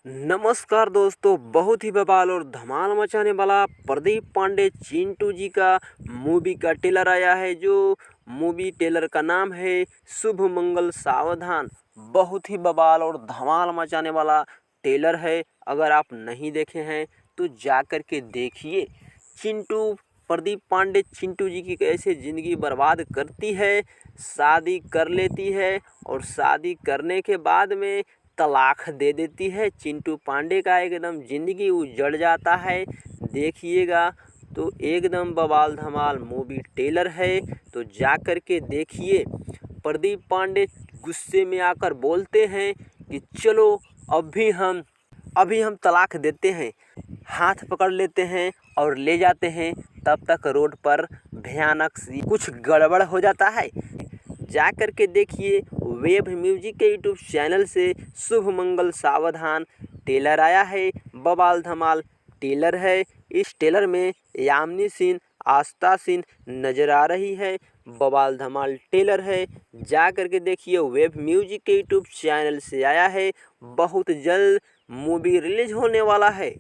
नमस्कार दोस्तों, बहुत ही बवाल और धमाल मचाने वाला प्रदीप पांडे चिंटू जी का मूवी का ट्रेलर आया है। जो मूवी ट्रेलर का नाम है शुभ मंगल सावधान। बहुत ही बवाल और धमाल मचाने वाला ट्रेलर है। अगर आप नहीं देखे हैं तो जा कर के देखिए। चिंटू प्रदीप पांडे चिंटू जी की कैसे ज़िंदगी बर्बाद करती है, शादी कर लेती है और शादी करने के बाद में तलाक दे देती है। चिंटू पांडे का एकदम ज़िंदगी उजड़ जाता है। देखिएगा तो एकदम बवाल धमाल मूवी ट्रेलर है, तो जा कर के देखिए। प्रदीप पांडे गुस्से में आकर बोलते हैं कि चलो अभी हम तलाक देते हैं। हाथ पकड़ लेते हैं और ले जाते हैं। तब तक रोड पर भयानक सी कुछ गड़बड़ हो जाता है। जा कर के देखिए। वेब म्यूजिक के यूट्यूब चैनल से शुभ मंगल सावधान ट्रेलर आया है। बवाल धमाल ट्रेलर है। इस ट्रेलर में यामिनी सिंह, आस्था सिंह नजर आ रही है। बवाल धमाल ट्रेलर है, जा कर के देखिए। वेब म्यूजिक के यूट्यूब चैनल से आया है। बहुत जल्द मूवी रिलीज होने वाला है।